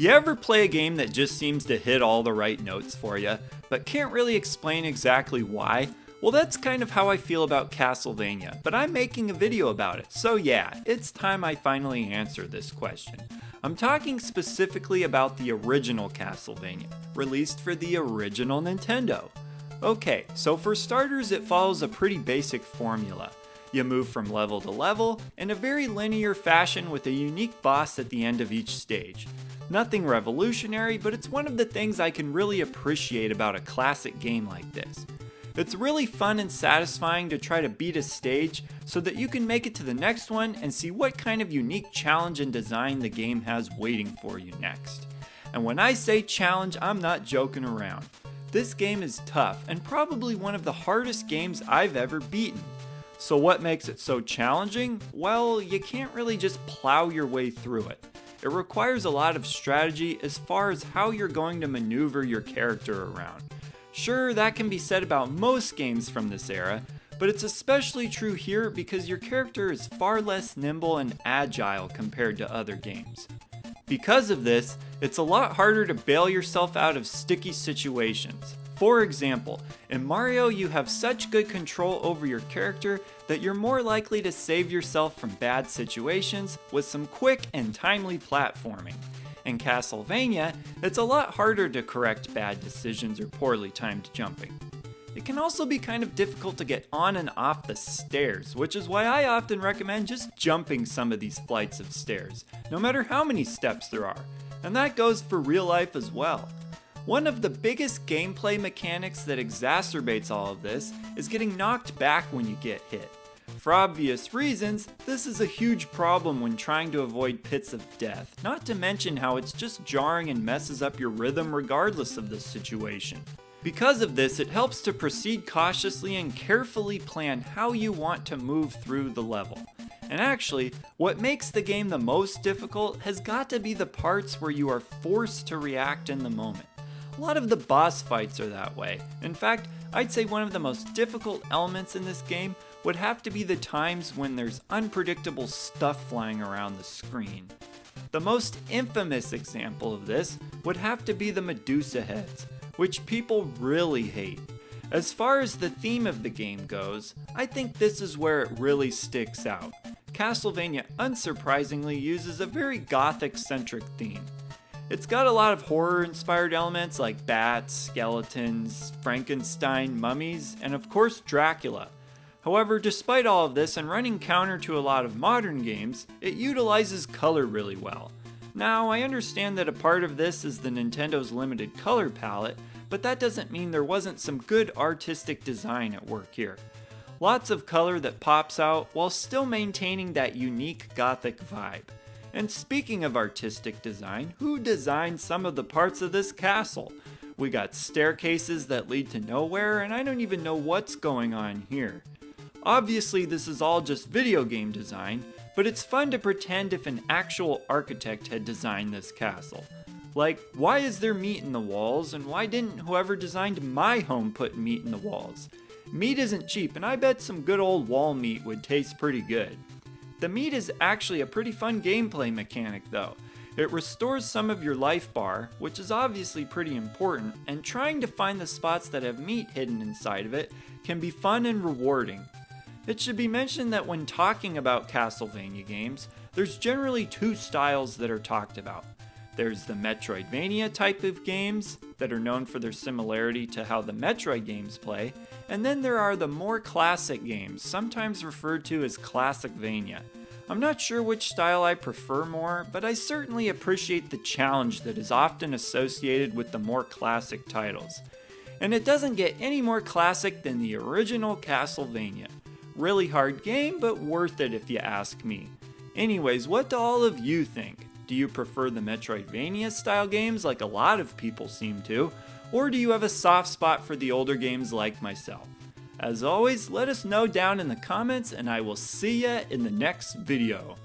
You ever play a game that just seems to hit all the right notes for you, but can't really explain exactly why? Well, that's kind of how I feel about Castlevania, but I'm making a video about it, so yeah, it's time I finally answer this question. I'm talking specifically about the original Castlevania, released for the original Nintendo. Okay, so for starters, it follows a pretty basic formula. You move from level to level in a very linear fashion with a unique boss at the end of each stage. Nothing revolutionary, but it's one of the things I can really appreciate about a classic game like this. It's really fun and satisfying to try to beat a stage so that you can make it to the next one and see what kind of unique challenge and design the game has waiting for you next. And when I say challenge, I'm not joking around. This game is tough and probably one of the hardest games I've ever beaten. So what makes it so challenging? Well, you can't really just plow your way through it. It requires a lot of strategy as far as how you're going to maneuver your character around. Sure, that can be said about most games from this era, but it's especially true here because your character is far less nimble and agile compared to other games. Because of this, it's a lot harder to bail yourself out of sticky situations. For example, in Mario you have such good control over your character that you're more likely to save yourself from bad situations with some quick and timely platforming. In Castlevania, it's a lot harder to correct bad decisions or poorly timed jumping. It can also be kind of difficult to get on and off the stairs, which is why I often recommend just jumping some of these flights of stairs, no matter how many steps there are, and that goes for real life as well. One of the biggest gameplay mechanics that exacerbates all of this is getting knocked back when you get hit. For obvious reasons, this is a huge problem when trying to avoid pits of death, not to mention how it's just jarring and messes up your rhythm regardless of the situation. Because of this, it helps to proceed cautiously and carefully plan how you want to move through the level. And actually, what makes the game the most difficult has got to be the parts where you are forced to react in the moment. A lot of the boss fights are that way. In fact, I'd say one of the most difficult elements in this game would have to be the times when there's unpredictable stuff flying around the screen. The most infamous example of this would have to be the Medusa heads, which people really hate. As far as the theme of the game goes, I think this is where it really sticks out. Castlevania unsurprisingly uses a very gothic-centric theme. It's got a lot of horror-inspired elements like bats, skeletons, Frankenstein, mummies, and of course Dracula. However, despite all of this and running counter to a lot of modern games, it utilizes color really well. Now, I understand that a part of this is the Nintendo's limited color palette, but that doesn't mean there wasn't some good artistic design at work here. Lots of color that pops out while still maintaining that unique gothic vibe. And speaking of artistic design, who designed some of the parts of this castle? We got staircases that lead to nowhere, and I don't even know what's going on here. Obviously, this is all just video game design, but it's fun to pretend if an actual architect had designed this castle. Like, why is there meat in the walls, and why didn't whoever designed my home put meat in the walls? Meat isn't cheap, and I bet some good old wall meat would taste pretty good. The meat is actually a pretty fun gameplay mechanic though. It restores some of your life bar, which is obviously pretty important, and trying to find the spots that have meat hidden inside of it can be fun and rewarding. It should be mentioned that when talking about Castlevania games, there's generally two styles that are talked about. There's the Metroidvania type of games that are known for their similarity to how the Metroid games play, and then there are the more classic games, sometimes referred to as Classicvania. I'm not sure which style I prefer more, but I certainly appreciate the challenge that is often associated with the more classic titles. And it doesn't get any more classic than the original Castlevania. Really hard game, but worth it if you ask me. Anyways, what do all of you think? Do you prefer the Metroidvania style games like a lot of people seem to, or do you have a soft spot for the older games like myself? As always, let us know down in the comments and I will see ya in the next video.